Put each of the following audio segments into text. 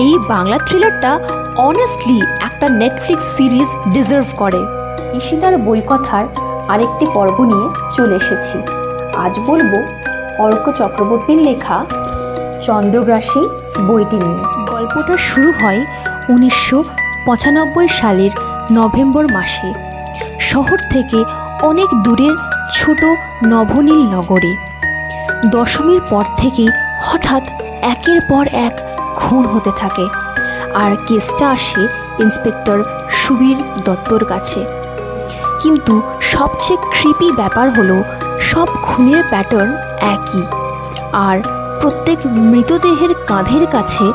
এই বাংলা থ্রিলারটা অনেস্টলি একটা Netflix series deserve করে। ঈশিতার বই কথার আরেকটি পর্ব নিয়ে চলে এসেছি। আজ বলবো অর্ক চক্রবর্তীর লেখা চন্দ্রগ্রাসী বইটি নিয়ে। গল্পটা শুরু হয় 1995 সালের নভেম্বর মাসে শহর থেকে অনেক দূরের ছোট নবনীল নগরে। দশমীর পর থেকে হঠাৎ একের পর এক খুন হতে থাকে, আর কেসটা আসে ইন্সপেক্টর সুবীর দত্তর কাছে। কিন্তু সবচেয়ে ক্রিপি ব্যাপার হলো সব খুনের প্যাটার্ন একই, আর প্রত্যেক মৃতদেহের কাঁধের কাছে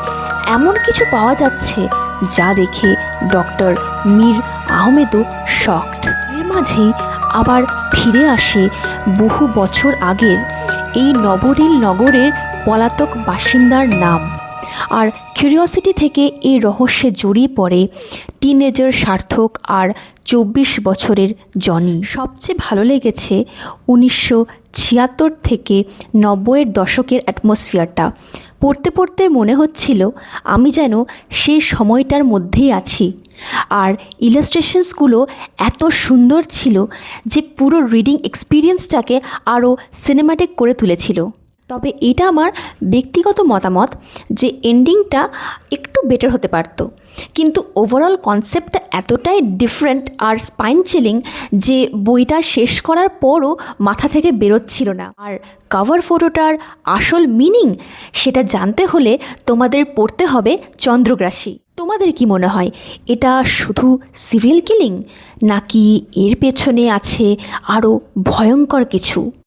এমন কিছু পাওয়া যাচ্ছে যা দেখে ডক্টর মীর আহমেদও শকড। এর মাঝেই আবার ফিরে আসে বহু বছর আগের এই নবনীল নগরের পলাতক বাসিন্দার নাম। আর কিউরিওসিটি থেকে এই রহস্যে জড়িয়ে পড়ে টিনেজার সার্থক আর 24 বছরের জনি। সবচেয়ে ভালো লেগেছে 1976 থেকে 90-এর দশকের অ্যাটমসফিয়ারটা। পড়তে পড়তে মনে হচ্ছিল আমি যেন সেই সময়টার মধ্যেই আছি। আর ইলাস্ট্রেশনসগুলো এত সুন্দর ছিল যে পুরো রিডিং এক্সপিরিয়েন্সটাকে আরও সিনেম্যাটিক করে তুলেছিল। তবে এটা আমার ব্যক্তিগত মতামত যে এন্ডিংটা একটু বেটার হতে পারত, কিন্তু ওভারঅল কনসেপ্টটা এতটাই ডিফারেন্ট আর স্পাইন চিলিং যে বইটা শেষ করার পরও মাথা থেকে বেরোচ্ছিল না। আর কভার ফটোটার আসল মিনিং সেটা জানতে হলে তোমাদের পড়তে হবে চন্দ্রগ্রাসী। তোমাদের কি মনে হয়, এটা শুধু সিরিয়াল কিলিং নাকি এর পেছনে আছে আরও ভয়ঙ্কর কিছু?